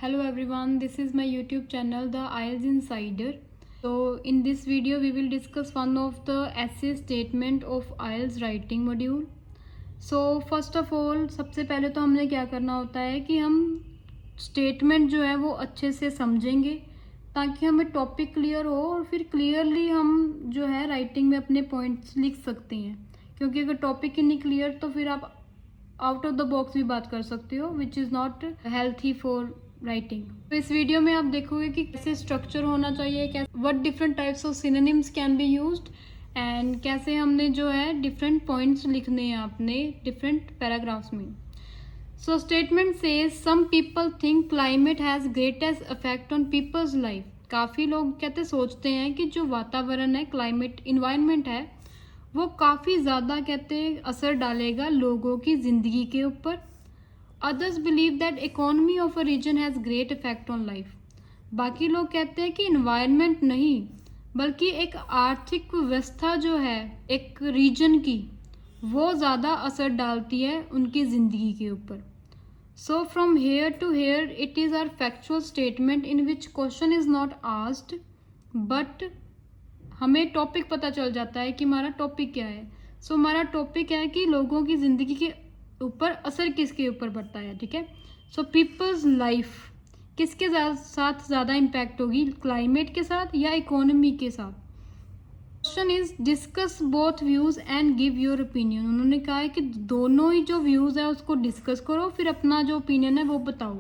Hello everyone, this is my YouTube channel The IELTS Insider. So in this video we will discuss one of the essay statement of IELTS writing module. So first of all सबसे पहले तो हमने क्या करना होता है कि हम स्टेटमेंट जो है वो अच्छे से समझेंगे ताकि हमें टॉपिक क्लियर हो और फिर क्लियरली हम जो है राइटिंग में अपने पॉइंट्स लिख सकते हैं, क्योंकि अगर टॉपिक ही नहीं क्लियर तो फिर आप आउट ऑफ द बॉक्स भी बात कर सकते हो which is not healthy for writing. तो इस वीडियो में आप देखोगे कि कैसे स्ट्रक्चर होना चाहिए, कैसे what different types of synonyms can be used and कैसे हमने जो है डिफरेंट पॉइंट्स लिखने हैं अपने डिफरेंट पैराग्राफ्स में। So statement says some people think climate has greatest effect on people's life. काफ़ी लोग सोचते हैं कि जो वातावरण है, क्लाइमेट इन्वायरमेंट है, वो काफ़ी ज़्यादा असर डालेगा लोगों की ज़िंदगी के ऊपर। Others believe that economy of a region has great effect on life. बाकी लोग कहते हैं कि इन्वायरमेंट नहीं बल्कि एक आर्थिक व्यवस्था जो है एक रीजन की, वो ज़्यादा असर डालती है उनकी ज़िंदगी के ऊपर। So from here to here it is are factual statement in which question is not asked, but हमें टॉपिक पता चल जाता है कि हमारा टॉपिक क्या है। सो हमारा टॉपिक है कि लोगों की ज़िंदगी के ऊपर असर किसके ऊपर पड़ता है, ठीक है। सो पीपल्स लाइफ किसके साथ ज़्यादा इम्पैक्ट होगी, क्लाइमेट के साथ या इकोनॉमी के साथ। Question is discuss both views and give your opinion. उन्होंने कहा है कि दोनों ही जो व्यूज़ है उसको डिस्कस करो, फिर अपना जो ओपिनियन है वो बताओ।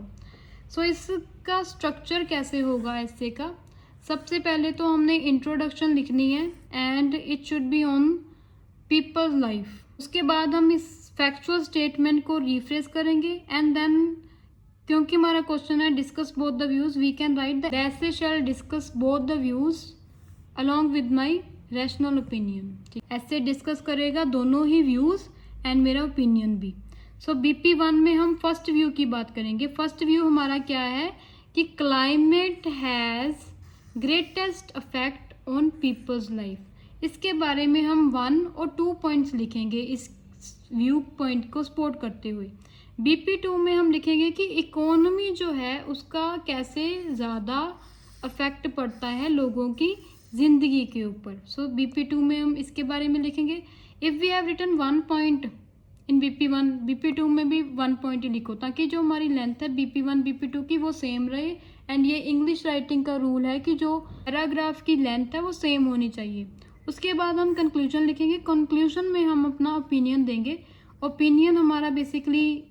सो इसका स्ट्रक्चर कैसे होगा ऐसे का, सबसे पहले तो हमने इंट्रोडक्शन लिखनी है and it should be on people's life. उसके बाद हम इस फैक्चुअल स्टेटमेंट को रिफ्रेश करेंगे एंड देन क्योंकि हमारा क्वेश्चन है discuss both the views, we can write the essay shall discuss both the views along with my rational opinion. ठीक, ऐसे डिस्कस करेगा दोनों ही व्यूज एंड मेरा ओपिनियन भी। सो BP1 में हम फर्स्ट व्यू की बात करेंगे। फर्स्ट व्यू हमारा क्या है कि climate has greatest effect on people's life. इसके बारे में हम 1 और 2 पॉइंट्स लिखेंगे इस व्यू पॉइंट को सपोर्ट करते हुए। BP2 में हम लिखेंगे कि इकोनॉमी जो है उसका कैसे ज़्यादा अफेक्ट पड़ता है लोगों की ज़िंदगी के ऊपर। सो BP2 में हम इसके बारे में लिखेंगे। If we have written 1 point in BP1, BP2 में भी 1 पॉइंट ही लिखो ताकि जो हमारी लेंथ है BP1 BP2 की वो सेम रहे। एंड ये इंग्लिश राइटिंग का रूल है कि जो पैराग्राफ की लेंथ है वो सेम होनी चाहिए। उसके बाद हम कंक्लूजन लिखेंगे। कंक्लूजन में हम अपना ओपिनियन देंगे। ओपिनियन हमारा बेसिकली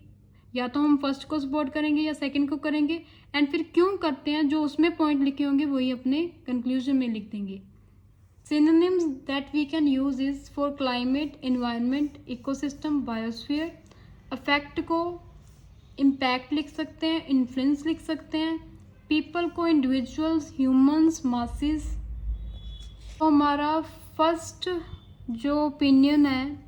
या तो हम फर्स्ट को सपोर्ट करेंगे या सेकंड को करेंगे, एंड फिर क्यों करते हैं जो उसमें पॉइंट लिखे होंगे वही अपने कंक्लूजन में लिख देंगे। Synonyms that we can use is for climate, environment, ecosystem, biosphere. Affect को इम्पैक्ट लिख सकते हैं, इन्फ्लुएंस लिख सकते हैं। पीपल को इंडिविजुअल्स, ह्यूमंस, मासेस। तो हमारा फर्स्ट जो ओपिनियन है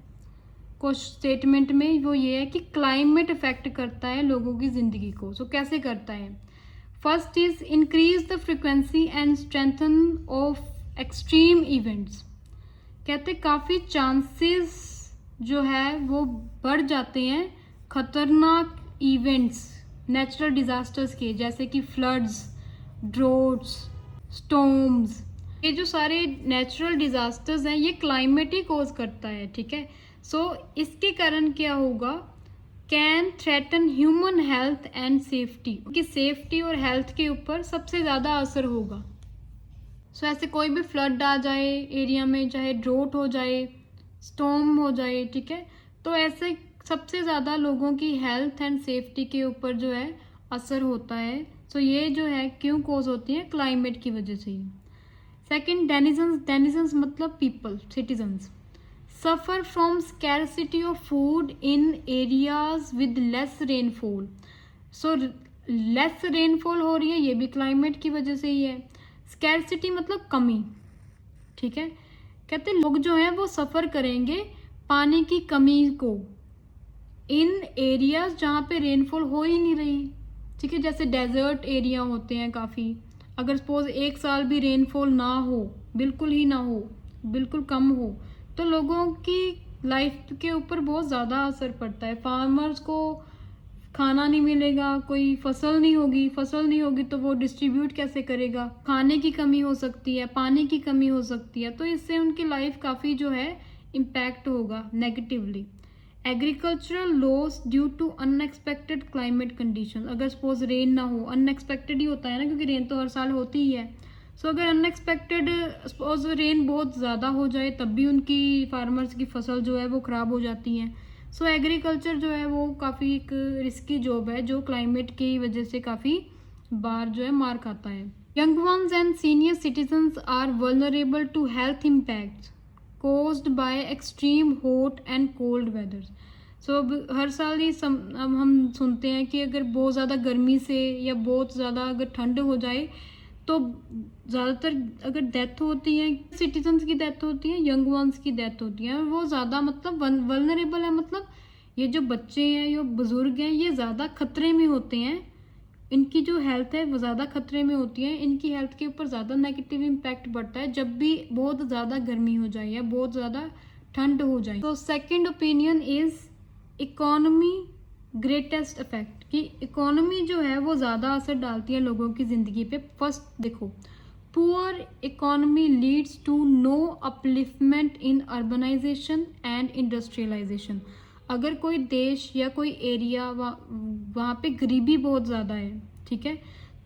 कुछ स्टेटमेंट में वो ये है कि क्लाइमेट इफेक्ट करता है लोगों की ज़िंदगी को। सो कैसे करता है? First is increase the frequency and strengthen of extreme events. कहते काफ़ी चांसेस जो है वो बढ़ जाते हैं खतरनाक इवेंट्स, नेचुरल डिज़ास्टर्स के, जैसे कि फ्लड्स, ड्रोट्स, स्टॉर्म्स। ये जो सारे नेचुरल डिज़ास्टर्स हैं ये क्लाइमेट ही कॉज करता है, ठीक है। सो इसके कारण क्या होगा, can threaten human health and safety, कि सेफ्टी और हेल्थ के ऊपर सबसे ज़्यादा असर होगा। सो ऐसे कोई भी फ्लड आ जाए एरिया में, चाहे ड्रोट हो जाए, स्टॉर्म हो जाए, ठीक है, तो ऐसे सबसे ज़्यादा लोगों की हेल्थ एंड सेफ्टी के ऊपर जो है असर होता है। सो ये जो है क्यों कॉज होती है, क्लाइमेट की वजह से ही। Second, denizens. डेनिजन्स मतलब people, citizens suffer from scarcity of food in areas with less rainfall. So less rainfall हो रही है, ये भी क्लाइमेट की वजह से ही है। स्कैरसिटी मतलब कमी, ठीक है। कहते लोग जो हैं वो सफ़र करेंगे पानी की कमी को इन एरियाज जहाँ पे रेनफॉल हो ही नहीं रही, ठीक है। जैसे डेजर्ट एरिया होते हैं काफ़ी, अगर सपोज एक साल भी रेनफॉल ना हो, बिल्कुल ही ना हो, बिल्कुल कम हो, तो लोगों की लाइफ के ऊपर बहुत ज़्यादा असर पड़ता है। फार्मर्स को खाना नहीं मिलेगा, कोई फसल नहीं होगी तो वो डिस्ट्रीब्यूट कैसे करेगा, खाने की कमी हो सकती है, पानी की कमी हो सकती है, तो इससे उनकी लाइफ काफ़ी जो है इम्पैक्ट होगा negatively. Agricultural loss due to unexpected climate condition, अगर सपोज रेन ना हो, अनएक्सपेक्टेड ही होता है ना, क्योंकि रेन तो हर साल होती ही है। सो अगर अनएक्सपेक्टेड सपोज रेन बहुत ज़्यादा हो जाए तब भी उनकी फार्मर्स की फसल जो है वो ख़राब हो जाती है। सो एग्रीकल्चर जो है वो काफ़ी एक रिस्की जॉब है जो क्लाइमेट की वजह से काफ़ी बार जो है मार खाता है। Young ones and senior citizens are vulnerable to health impacts caused by extreme hot and cold weather। So अब हर साल ही अब हम सुनते हैं कि अगर बहुत ज़्यादा गर्मी से या बहुत ज़्यादा अगर ठंड हो जाए तो ज़्यादातर अगर डेथ होती है, सिटीजन्स की डेथ होती है, यंग वंस की डेथ होती है, वो ज़्यादा मतलब वल्नरेबल है। मतलब ये जो बच्चे हैं, ये बुज़ुर्ग हैं, ये ज़्यादा खतरे में होते हैं, इनकी जो हेल्थ है वो ज़्यादा खतरे में होती है, इनकी हेल्थ के ऊपर ज़्यादा नेगेटिव इम्पैक्ट पड़ता है जब भी बहुत ज़्यादा गर्मी हो जाए या बहुत ज़्यादा ठंड हो जाए। तो second opinion is economy greatest effect, कि इकोनॉमी जो है वो ज़्यादा असर डालती है लोगों की ज़िंदगी पे। फर्स्ट देखो, poor economy leads to no upliftment in urbanisation and industrialisation. अगर कोई देश या कोई एरिया वहाँ पे गरीबी बहुत ज़्यादा है, ठीक है,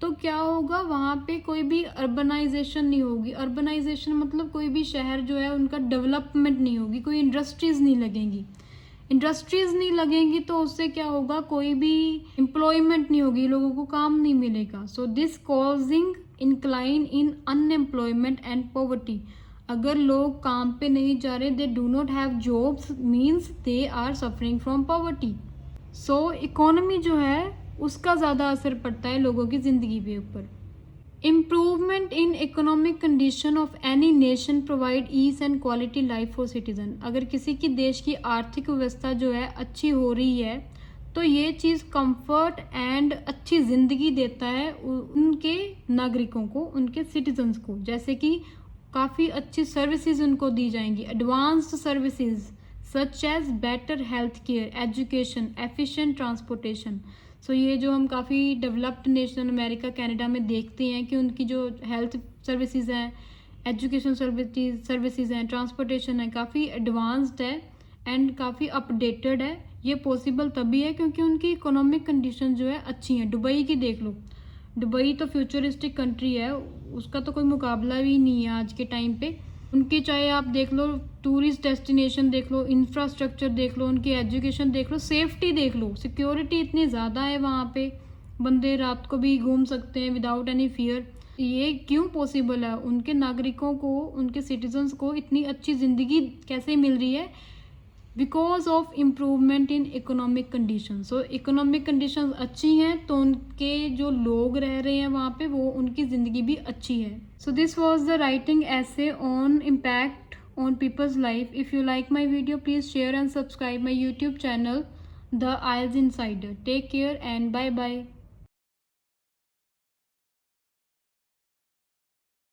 तो क्या होगा, वहाँ पे कोई भी अर्बनाइजेशन नहीं होगी। अर्बनाइजेशन मतलब कोई भी शहर जो है उनका डेवलपमेंट नहीं होगी, कोई इंडस्ट्रीज़ नहीं लगेंगी। इंडस्ट्रीज़ नहीं लगेंगी तो उससे क्या होगा, कोई भी एम्प्लॉयमेंट नहीं होगी, लोगों को काम नहीं मिलेगा। So this causing incline in unemployment and poverty. अगर लोग काम पे नहीं जा रहे, they do not have jobs, means they are suffering from poverty. So economy जो है उसका ज़्यादा असर पड़ता है लोगों की ज़िंदगी के ऊपर। Improvement in economic condition of any nation provide ease and quality life for citizen. अगर किसी की देश की आर्थिक व्यवस्था जो है अच्छी हो रही है तो ये चीज़ कंफर्ट एंड अच्छी ज़िंदगी देता है उनके नागरिकों को, उनके सिटीजन्स को। जैसे कि काफ़ी अच्छी सर्विसेज उनको दी जाएंगी, advanced services such as better health care, education, efficient transportation. So ये जो हम काफ़ी डेवलप्ड नेशन अमेरिका, कनाडा में देखते हैं कि उनकी जो हेल्थ सर्विसेज हैं, एजुकेशन सर्विसेज हैं, ट्रांसपोर्टेशन है, काफ़ी एडवांस्ड है एंड काफ़ी अपडेटेड है। ये पॉसिबल तभी है क्योंकि उनकी इकोनॉमिक कंडीशन जो है अच्छी है। दुबई की देख लो, दुबई तो फ्यूचरिस्टिक कंट्री है, उसका तो कोई मुकाबला भी नहीं है आज के टाइम पे। उनकी चाहे आप देख लो टूरिस्ट डेस्टिनेशन देख लो, इंफ्रास्ट्रक्चर देख लो, उनकी एजुकेशन देख लो, सेफ्टी देख लो, सिक्योरिटी इतनी ज़्यादा है वहाँ पे, बंदे रात को भी घूम सकते हैं विदाउट एनी फियर। ये क्यों पॉसिबल है, उनके नागरिकों को, उनके सिटीजन्स को इतनी अच्छी ज़िंदगी कैसे मिल रही है, because of improvement in economic condition. So economic condition अच्छी हैं तो उनके जो लोग रह रहे हैं वहाँ पे वो उनकी ज़िंदगी भी अच्छी है। So this was the writing essay on impact on people's life. If you like my video, please share and subscribe my YouTube channel, The IELTS Insider. Take care and bye bye.